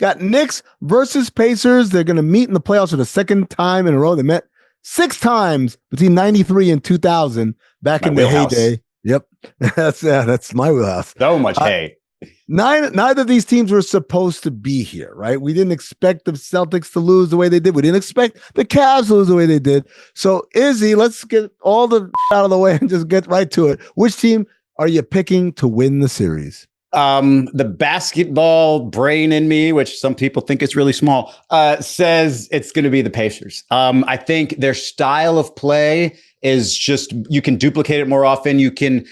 Got Knicks versus Pacers. They're going to meet in the playoffs for the second time in a row. They met 6 times between 93 and 2000 back in the heyday. Yep. That's my wheelhouse. So much hate. Neither of these teams were supposed to be here, right? We didn't expect the Celtics to lose the way they did. We didn't expect the Cavs to lose the way they did. So, Izzy, let's get all the out of the way and just get right to it. Which team are you picking to win the series? The basketball brain in me, which some people think is really small, says it's going to be the Pacers. I think their style of play is just, you can duplicate it more often. You can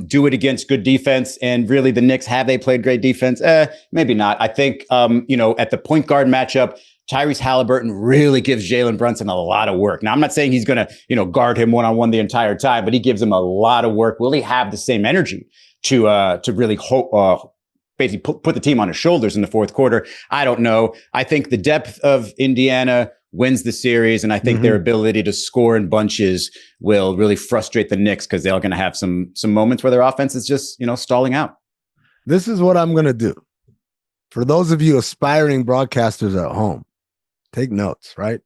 do it against good defense. And really, the Knicks, have they played great defense? Maybe not. I think, at the point guard matchup, Tyrese Haliburton really gives Jalen Brunson a lot of work. Now, I'm not saying he's going to, guard him one-on-one the entire time, but he gives him a lot of work. Will he have the same energy to really basically put the team on his shoulders in the fourth quarter? I don't know. I think the depth of Indiana wins the series, and I think their ability to score in bunches will really frustrate the Knicks because they're going to have some moments where their offense is just, stalling out. This is what I'm going to do. For those of you aspiring broadcasters at home, take notes, right?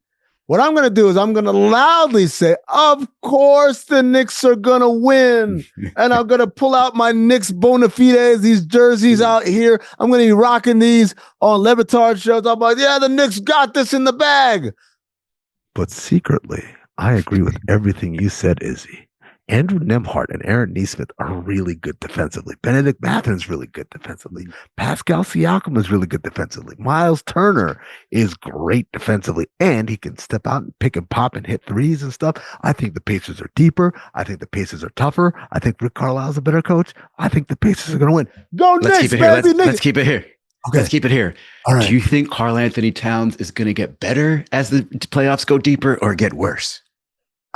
What I'm going to do is I'm going to loudly say, of course the Knicks are going to win. And I'm going to pull out my Knicks bona fides, these jerseys out here. I'm going to be rocking these on Le Batard shows. I'm like, yeah, the Knicks got this in the bag. But secretly, I agree with everything you said, Izzy. Andrew Nembhard and Aaron Nesmith are really good defensively. Benedict Mathurin's really good defensively. Pascal Siakam is really good defensively. Miles Turner is great defensively, and he can step out and pick and pop and hit threes and stuff. I think the Pacers are deeper. I think the Pacers are tougher. I think Rick Carlisle's a better coach. I think the Pacers are going to win. Go Knicks, baby! Let's keep it here. Okay. Let's keep it here. All right. Do you think Karl-Anthony Towns is going to get better as the playoffs go deeper or get worse?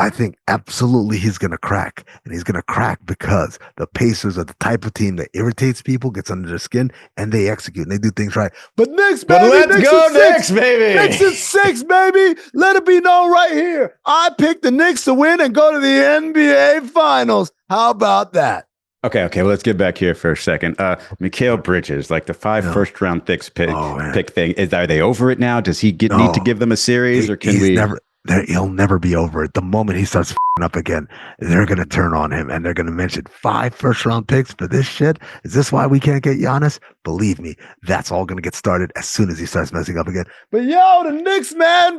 I think absolutely he's going to crack, and he's going to crack because the Pacers are the type of team that irritates people, gets under their skin, and they execute and they do things right. But Knicks, baby, let's go Knicks, baby. Knicks is 6, baby. Let it be known right here. I picked the Knicks to win and go to the NBA Finals. How about that? Okay. Well, let's get back here for a second. Mikal Bridges, like the 5 first-round pick thing. Are they over it now? Does he need to give them a series, or can we? He'll never be over it. The moment he starts f***ing up again, they're going to turn on him and they're going to mention 5 first-round picks for this shit. Is this why we can't get Giannis? Believe me, that's all going to get started as soon as he starts messing up again. But yo, the Knicks, man,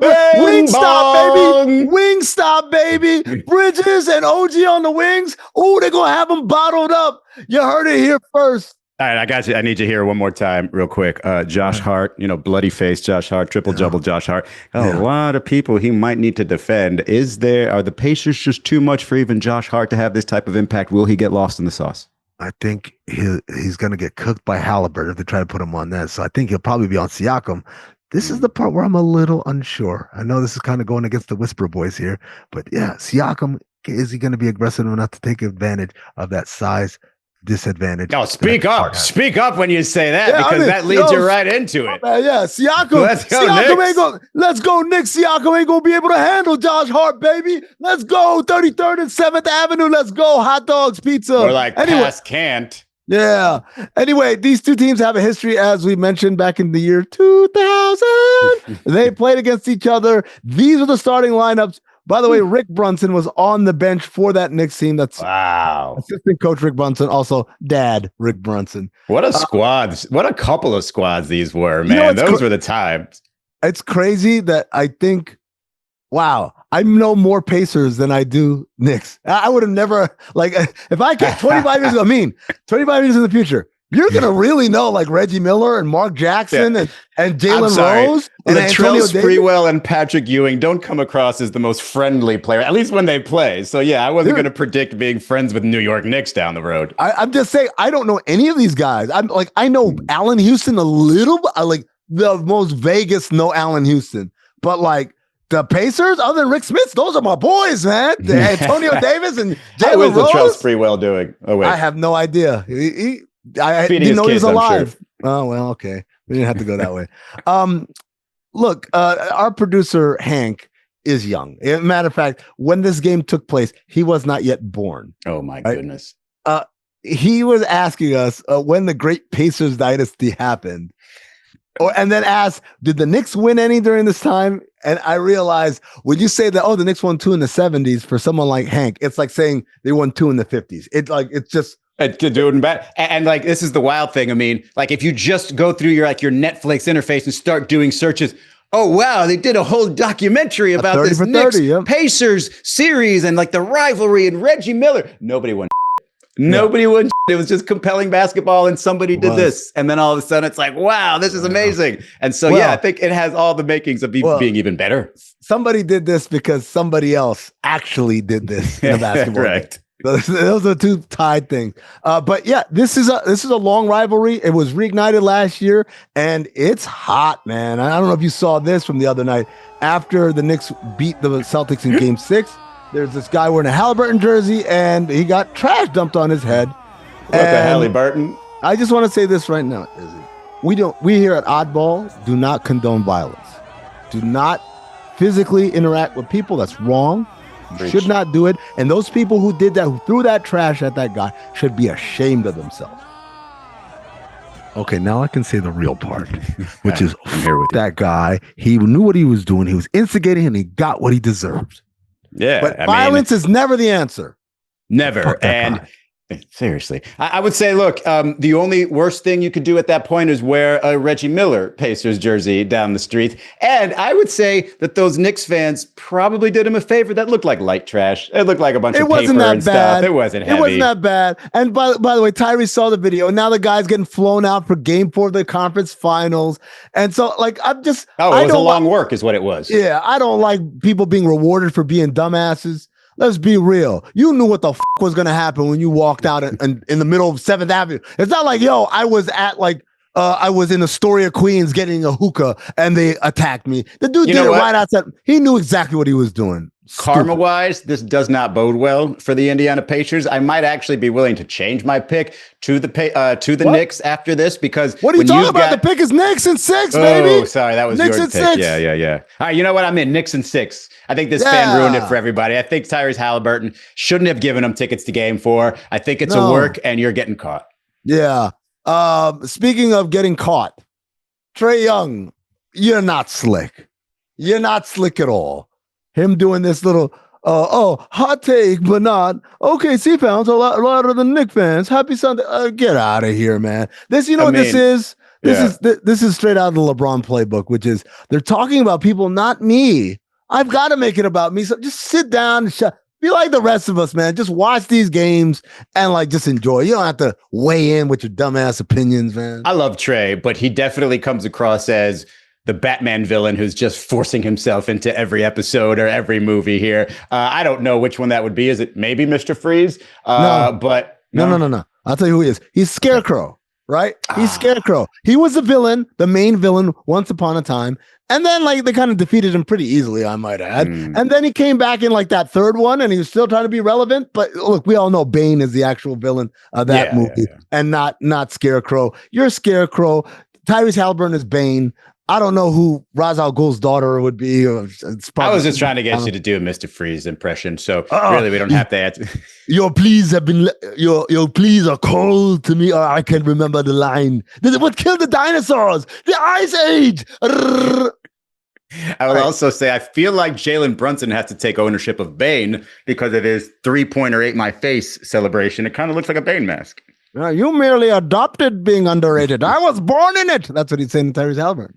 Wingstop, baby. Bridges and OG on the wings. Oh, they're going to have them bottled up. You heard it here first. All right, I got you. I need you here one more time real quick. Josh Hart, bloody face Josh Hart, triple-double Josh Hart. A lot of people he might need to defend. Are the Pacers just too much for even Josh Hart to have this type of impact? Will he get lost in the sauce? I think he's going to get cooked by Haliburton if they try to put him on that. So I think he'll probably be on Siakam. This is the part where I'm a little unsure. I know this is kind of going against the Whisper Boys here, but yeah, Siakam, is he going to be aggressive enough to take advantage of that size disadvantage? No, speak up when you say that, because that leads you right into it. Yeah, Siakam. Let's go, Knicks. Siakam ain't gonna be able to handle Josh Hart, baby. Let's go, 33rd and 7th Avenue. Let's go, hot dogs, pizza. Or past can't. Yeah. Anyway, these two teams have a history, as we mentioned, back in the year 2000. They played against each other. These are the starting lineups. By the way, Rick Brunson was on the bench for that Knicks team. That's wow. Assistant coach Rick Brunson, also dad Rick Brunson. What a squad. What a couple of squads these were, man. Those were the times. It's crazy that I think, wow, I know more Pacers than I do Knicks. I would have never, if I get 25 years, 25 years in the future, you're going to really know Reggie Miller and Mark Jackson and Jalen Rose and Antonio Sprewell and Patrick Ewing don't come across as the most friendly player, at least when they play. So, yeah, I wasn't going to predict being friends with New York Knicks down the road. I'm just saying, I don't know any of these guys. I know Allen Houston a little bit. The most Vegas know Allen Houston. But, the Pacers, other than Rick Smith, those are my boys, man. Antonio Davis and Jalen Rose. How's Sprewell doing? Oh, wait. I have no idea. I didn't know he was alive. Sure. Oh, well, okay. We didn't have to go that way. Look, our producer, Hank, is young. As a matter of fact, when this game took place, he was not yet born. Oh, my goodness. He was asking us when the Great Pacers Dynasty happened. And then ask, did the Knicks win any during this time? And I realized when you say that, the Knicks won 2 in the 70s, for someone like Hank, it's like saying they won 2 in the 50s. It's just. To do it better. And like, this is the wild thing. I mean, like, if you just go through your Netflix interface and start doing searches, oh, wow, they did a whole documentary about this Knicks Pacers series and like the rivalry and Reggie Miller. Nobody won. Nobody won. It was just compelling basketball, and somebody did this. And then all of a sudden it's like, wow, this is amazing. And so, I think it has all the makings of being even better. Somebody did this because somebody else actually did this in a basketball right. game. Those are two tied things. But yeah, this is a long rivalry. It was reignited last year, and it's hot, man. I don't know if you saw this from the other night. After the Knicks beat the Celtics in Game 6, there's this guy wearing a Haliburton jersey, and he got trash dumped on his head. What the Haliburton? I just want to say this right now, Izzy. We here at Oddball do not condone violence. Do not physically interact with people. That's wrong. You should not do it. And those people who did that, who threw that trash at that guy, should be ashamed of themselves. Okay, now I can say the real part, which is that guy. He knew what he was doing. He was instigating, and he got what he deserved. Yeah, but violence is never the answer. Never. And seriously, I would say, look, the only worst thing you could do at that point is wear a Reggie Miller Pacers jersey down the street. And I would say that those Knicks fans probably did him a favor. That looked like light trash. It looked like a bunch of paper and stuff. It wasn't heavy. It wasn't that bad. And by the way, Tyree saw the video, and now the guy's getting flown out for Game 4 of the conference finals. And so, like, it was a long work is what it was. Yeah, I don't like people being rewarded for being dumbasses. Let's be real. You knew what the was going to happen when you walked out in the middle of 7th Avenue. It's not like, I was at I was in Astoria, Queens getting a hookah and they attacked me. The dude did it right outside. He knew exactly what he was doing. Karma-wise, this does not bode well for the Indiana Pacers. I might actually be willing to change my pick to the Knicks after this, because what are you talking about? The pick is Knicks in 6, baby. Oh, sorry, that was Knicks your in pick. 6. Yeah. All right, you know what? I'm in Knicks in 6. I think this fan ruined it for everybody. I think Tyrese Haliburton shouldn't have given him tickets to Game 4. I think it's a work, and you're getting caught. Yeah. Speaking of getting caught, Trae Young, you're not slick. You're not slick at all. Him doing this little, hot take, but not OKC fans a lot louder than Knicks fans. Happy Sunday. Get out of here, man. This is? This is straight out of the LeBron playbook, which is they're talking about people, not me. I've got to make it about me. So just sit down and be like the rest of us, man. Just watch these games and just enjoy. You don't have to weigh in with your dumbass opinions, man. I love Trae, but he definitely comes across as the Batman villain who's just forcing himself into every episode or every movie here. I don't know which one that would be. Is it maybe Mr. Freeze? No. No. I'll tell you who he is. He's Scarecrow, right? He's Scarecrow. He was the villain, the main villain once upon a time. And then they kind of defeated him pretty easily, I might add. And then he came back in that third one, and he was still trying to be relevant. But look, we all know Bane is the actual villain of that movie and not Scarecrow. You're Scarecrow. Tyrese Haliburton is Bane. I don't know who Ra's al Ghul's daughter would be. I was just trying to get you to do a Mr. Freeze impression, so really we don't have to answer. Your pleas have been your pleas are cold to me. I can't remember the line. What killed the dinosaurs? The Ice Age. I will also say I feel like Jalen Brunson has to take ownership of Bane because of his 3-pointer ate my face celebration. It kind of looks like a Bane mask. You merely adopted being underrated. I was born in it. That's what he's saying to Tyrese Haliburton.